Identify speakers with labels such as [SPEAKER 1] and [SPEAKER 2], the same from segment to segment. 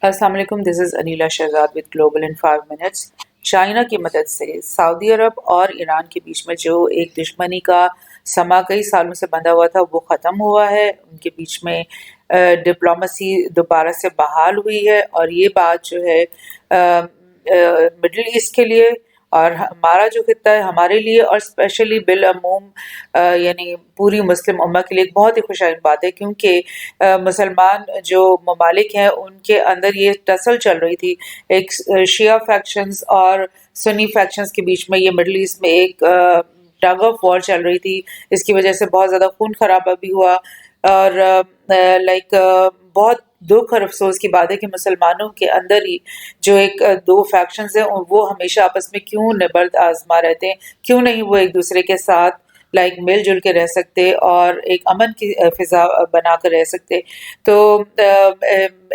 [SPEAKER 1] السلام علیکم، this is Anila Shahzad with global in 5 minutes. China کی مدد سے سعودی عرب اور ایران کے بیچ میں جو ایک دشمنی کا سما کئی سالوں سے بندھا ہوا تھا وہ ختم ہوا ہے۔ ان کے بیچ میں ڈپلومسی دوبارہ سے بحال ہوئی ہے، اور یہ بات جو ہے مڈل ایسٹ کے لیے اور ہمارا جو خطہ ہے ہمارے لیے، اور اسپیشلی بالعموم یعنی پوری مسلم امہ کے لیے ایک بہت ہی خوشائن بات ہے، کیونکہ مسلمان جو ممالک ہیں ان کے اندر یہ ٹسل چل رہی تھی، ایک شیعہ فیکشنز اور سنی فیکشنز کے بیچ میں، یہ مڈل ایسٹ میں ایک ٹگ آف وار چل رہی تھی۔ اس کی وجہ سے بہت زیادہ خون خرابہ بھی ہوا، اور بہت دکھ اور افسوس کی بات ہے کہ مسلمانوں کے اندر ہی جو ایک دو فیکشنز ہیں وہ ہمیشہ آپس میں کیوں نبرد آزما رہتے ہیں، کیوں نہیں وہ ایک دوسرے کے ساتھ مل جل کے رہ سکتے اور ایک امن کی فضا بنا کر رہ سکتے۔ تو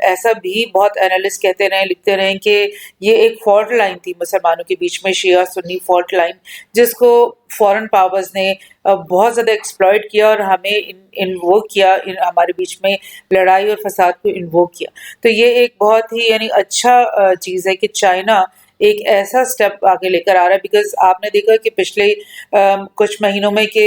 [SPEAKER 1] ایسا بھی بہت انالسٹ کہتے رہے، لکھتے رہے کہ یہ ایک فالٹ لائن تھی مسلمانوں کے بیچ میں، شیعہ سنی فالٹ لائن، جس کو فورن پاورز نے بہت زیادہ ایکسپلائٹ کیا اور ہمیں انووک کیا، ہمارے بیچ میں لڑائی اور فساد کو انووک کیا۔ تو یہ ایک بہت ہی یعنی اچھا چیز ہے کہ چائنا ایک ایسا سٹیپ آگے لے کر آ رہا ہے، بیکاز آپ نے دیکھا کہ پچھلے کچھ مہینوں میں کہ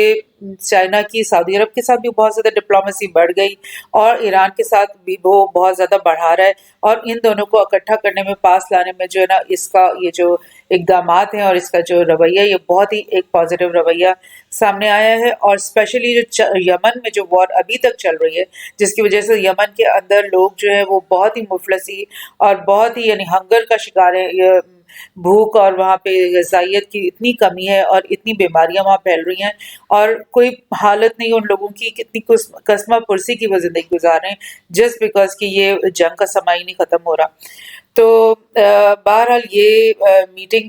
[SPEAKER 1] چائنا کی سعودی عرب کے ساتھ بھی بہت زیادہ ڈپلومیسی بڑھ گئی، اور ایران کے ساتھ بھی وہ بہت زیادہ بڑھا رہا ہے، اور ان دونوں کو اکٹھا کرنے میں، پاس لانے میں جو ہے نا، اس کا یہ جو اقدامات ہیں اور اس کا جو رویہ، یہ بہت ہی ایک پازیٹیو رویہ سامنے آیا ہے۔ اور اسپیشلی جو یمن میں جو وار ابھی تک چل رہی ہے، جس کی وجہ سے یمن کے اندر لوگ جو ہے وہ بہت ہی مفلسی اور بہت ہی یعنی ہنگر کا شکار ہے، بھوک، اور وہاں پہ غذائیت کی اتنی کمی ہے اور اتنی بیماریاں وہاں پھیل رہی ہیں، اور کوئی حالت نہیں ان لوگوں کی کتنی قسمہ پرسی کی وہ زندگی گزار رہے ہیں، جسٹ بیکاز کہ یہ جنگ کا سما ہی نہیں ختم ہو رہا۔ تو بہرحال یہ میٹنگ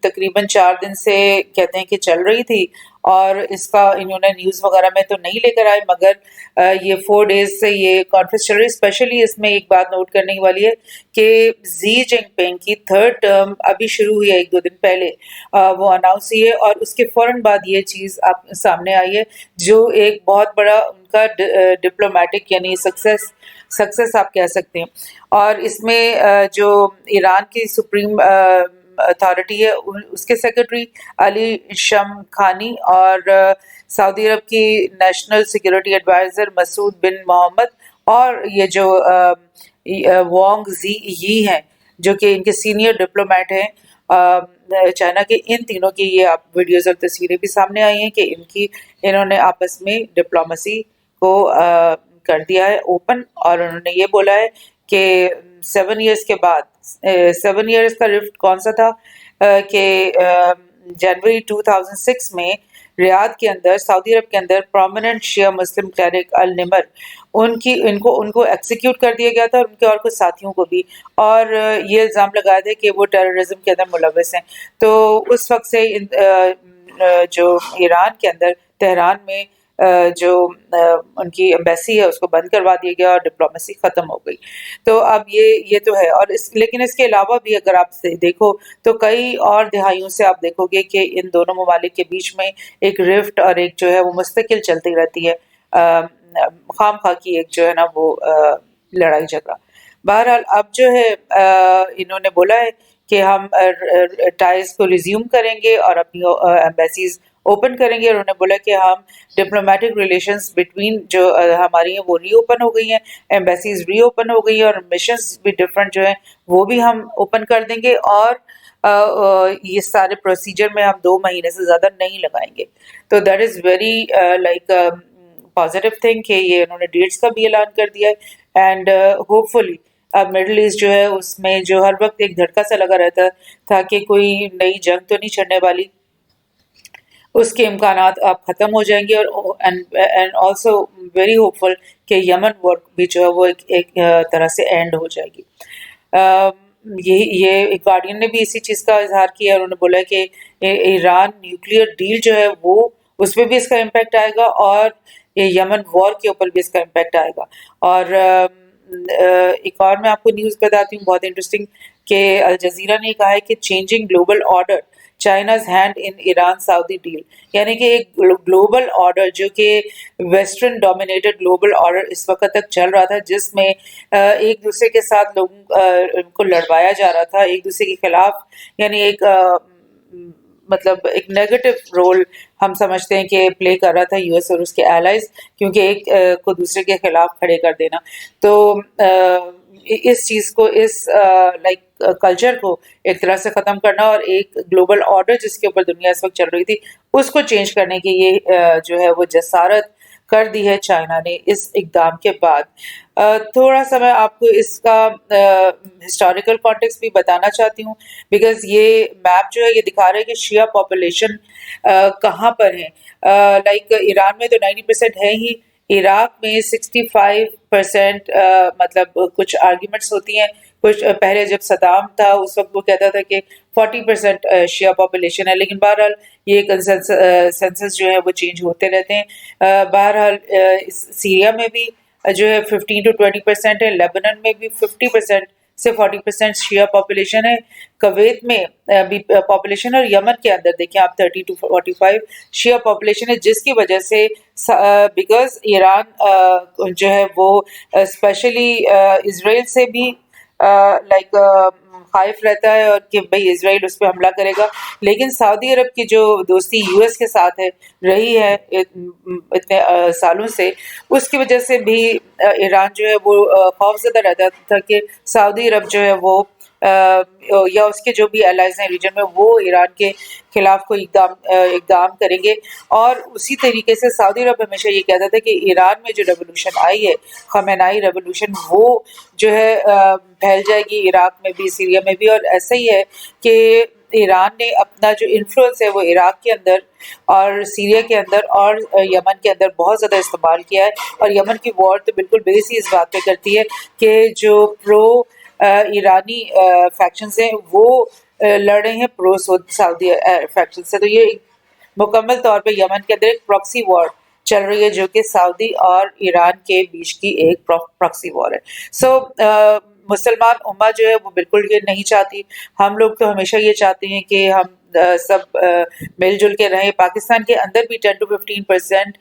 [SPEAKER 1] تقریباً 4 دن سے کہتے ہیں کہ چل رہی تھی، اور اس کا انہوں نے نیوز وغیرہ میں تو نہیں لے کر آئے، مگر یہ 4 days سے یہ کانفرنس چل رہی ہے۔ اسپیشلی اس میں ایک بات نوٹ کرنے والی ہے کہ زی جنگ پنگ کی 3rd ٹرم ابھی شروع ہوئی ہے، 1-2 دن پہلے وہ اناؤنس ہوئی ہے، اور اس کے فوراً بعد یہ چیز آپ سامنے آئی ہے، جو ایک بہت بڑا ان کا ڈپلومیٹک یعنی سکسیس آپ کہہ سکتے ہیں۔ اور اس میں جو ایران کی سپریم اتھارٹی ہے، اس کے سیکرٹری علی شمخانی، اور سعودی عرب کی نیشنل سیکورٹی ایڈوائزر مسعود بن محمد، اور یہ جو وانگ زی یی ہیں جو کہ ان کے سینئر ڈپلومیٹ ہیں چائنا کے، ان تینوں کی یہ آپ ویڈیوز اور تصویریں بھی سامنے آئی ہیں کہ انہوں نے آپس میں ڈپلومیسی کو کر دیا ہے اوپن، اور انہوں نے یہ بولا ہے کہ 7 ایئرس کے بعد، 7 ایئرس کا رفٹ کون سا تھا کہ جنوری 2006 میں ریاض کے اندر، سعودی عرب کے اندر، پرومیننٹ شیعہ مسلم کلیرک النمر ان کو ایکسیکیوٹ کر دیا گیا تھا، اور ان کے اور کچھ ساتھیوں کو بھی، اور یہ الزام لگایا تھا کہ وہ ٹیررزم کے اندر ملوث ہیں۔ تو اس وقت سے جو ایران کے اندر تہران میں جو ان کی ایمبیسی ہے اس کو بند کروا دیا گیا، اور ڈپلومیسی ختم ہو گئی۔ تو اب یہ تو ہے، اور لیکن اس کے علاوہ بھی اگر آپ دیکھو تو کئی اور دہائیوں سے آپ دیکھو گے کہ ان دونوں ممالک کے بیچ میں ایک رفٹ اور ایک جو ہے وہ مستقل چلتی رہتی ہے، خام خواہ کی ایک جو ہے نا وہ لڑائی جھگڑا۔ بہرحال اب جو ہے انہوں نے بولا ہے کہ ہم ٹائز کو ریزیوم کریں گے اور اپنی ایمبیسیز اوپن کریں گے، اور انہوں نے بولا کہ ہم ڈپلومیٹک ریلیشنز بٹوین جو ہماری ہیں وہ ری اوپن ہو گئی ہیں، ایمبیسیز ری اوپن ہو گئی ہیں، اور مشنز بھی ڈفرینٹ جو ہیں وہ بھی ہم اوپن کر دیں گے، اور یہ سارے پروسیجر میں ہم 2 مہینے سے زیادہ نہیں لگائیں گے۔ تو that is very like positive thing کہ یہ انہوں نے ڈیٹس کا بھی اعلان کر دیا ہے، اینڈ ہوپ فلی اب مڈل ایسٹ جو ہے اس میں جو ہر وقت ایک دھڑکا سا لگا رہتا تھا کہ کوئی نئی جنگ تو نہیں چھڑنے والی، اس کے امکانات اب ختم ہو جائیں گے، اور اینڈ آلسو ویری ہوپ فل کہ یمن وار بھی جو ہے وہ ایک طرح سے اینڈ ہو جائے گی۔ یہ گارڈین نے بھی اسی چیز کا اظہار کیا، انہوں نے بولا کہ ایران نیوکلیئر ڈیل جو ہے وہ اس پہ بھی اس کا امپیکٹ آئے گا، اور یمن وار کے اوپر بھی اس کا امپیکٹ آئے گا۔ اور ایک اور میں آپ کو نیوز بتاتی ہوں بہت انٹرسٹنگ کہ الجزیرہ نے کہا ہے کہ changing global order China's hand in Iran-Saudi deal. یعنی کہ ایک گلوبل آرڈر جو کہ ویسٹرن ڈومینیٹڈ گلوبل آرڈر اس وقت تک چل رہا تھا، جس میں ایک دوسرے کے ساتھ لوگوں کو لڑوایا جا رہا تھا ایک دوسرے کے خلاف، یعنی ایک مطلب ایک نیگیٹو رول ہم سمجھتے ہیں کہ پلے کر رہا تھا یو ایس اور اس کے الائز، کیونکہ ایک کو دوسرے کے خلاف کھڑے کر دینا. تو اس چیز کو، اس لائک کلچر کو ایک طرح سے ختم کرنا اور ایک گلوبل آرڈر جس کے اوپر دنیا اس وقت چل رہی تھی اس کو چینج کرنے کی یہ جو ہے وہ جسارت کر دی ہے چائنا نے اس اقدام کے بعد. تھوڑا سا میں آپ کو اس کا ہسٹوریکل کانٹیکسٹ بھی بتانا چاہتی ہوں، بیکاز یہ میپ جو ہے یہ دکھا رہا ہے کہ شیعہ پاپولیشن کہاں پر ہیں. لائک ایران میں تو 90% ہے ہی، عراق میں 65% مطلب کچھ آرگیومنٹس ہوتی ہیں، کچھ پہلے جب صدام تھا اس وقت وہ کہتا تھا کہ 40% شیعہ پاپولیشن ہے، لیکن بہرحال یہ سینسس جو ہے وہ چینج ہوتے رہتے ہیں. بہرحال سیریا میں بھی جو ہے 15 to 20% ہے، لیبنان میں بھی 50% سے 40% شیعہ پاپولیشن ہے، کویت میں بھی پاپولیشن، اور یمن کے اندر دیکھیں آپ 30 to 45 شیعہ پاپولیشن ہے، جس کی وجہ سے بیکاز ایران جو ہے وہ اسپیشلی اسرائیل سے بھی لائک خائف رہتا ہے اور کہ بھئی اسرائیل اس پہ حملہ کرے گا، لیکن سعودی عرب کی جو دوستی یو ایس کے ساتھ ہے رہی ہے اتنے سالوں سے، اس کی وجہ سے بھی ایران جو ہے وہ خوف زدہ رہتا تھا کہ سعودی عرب جو ہے وہ یا اس کے جو بھی الائز ہیں ریجن میں وہ ایران کے خلاف کوئی اقدام کریں گے. اور اسی طریقے سے سعودی عرب ہمیشہ یہ کہتا تھا کہ ایران میں جو ریولوشن آئی ہے، خامنائی ریولوشن، وہ جو ہے پھیل جائے گی عراق میں بھی، سیریا میں بھی. اور ایسا ہی ہے کہ ایران نے اپنا جو انفلوئنس ہے وہ عراق کے اندر اور سیریا کے اندر اور یمن کے اندر بہت زیادہ استعمال کیا ہے. اور یمن کی وار تو بالکل بیس ہی اس بات پہ کرتی ہے کہ جو پرو ایرانی فیکشنز ہیں وہ لڑ رہے ہیں پرو سعودی فیکشن سے. تو یہ مکمل طور پہ یمن کے اندر ایک پراکسی وار چل رہی ہے جو کہ سعودی اور ایران کے بیچ کی ایک پراکسی وار ہے. سو مسلمان امہ جو ہے وہ بالکل یہ نہیں چاہتی. ہم لوگ تو ہمیشہ یہ چاہتے ہیں کہ ہم سب مل جل کے رہیں. پاکستان کے اندر بھی 10 to 15%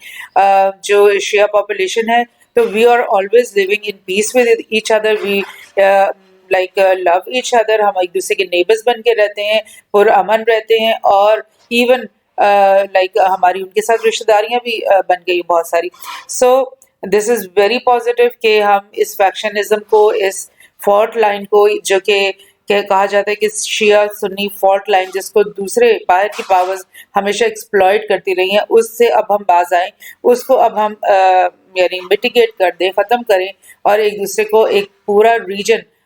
[SPEAKER 1] جو شیعہ پاپولیشن ہے، تو we are always living in peace with each other, we like love each other. ہم ایک دوسرے کے نیبرز بن کے رہتے ہیں، پرامن رہتے ہیں، اور ایون لائک ہماری ان کے ساتھ رشتہ داریاں بھی بن گئی بہت ساری. سو دس از ویری پازیٹیو کہ ہم اس فیکشنزم کو، اس فالٹ لائن کو جو کہ کہا جاتا ہے کہ شیعہ سنی فالٹ لائن جس کو دوسرے باہر کی پاورز ہمیشہ ایکسپلائٹ کرتی رہی ہیں، اس سے اب ہم باز آئیں، اس کو اب ہم یعنی میٹیگیٹ کر دیں، ختم کریں، اور ایک دوسرے کو ایک پورا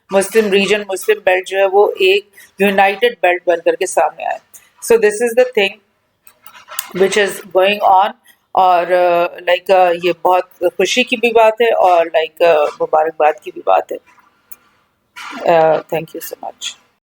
[SPEAKER 1] مسلم بیلٹ جو ہے وہ ایک یونائٹڈ بیلٹ بن کر کے سامنے آئے. So this is the thing which is going on. اور لائک یہ بہت خوشی کی بھی بات ہے اور لائک مبارکباد کی بھی بات ہے. Thank you so much.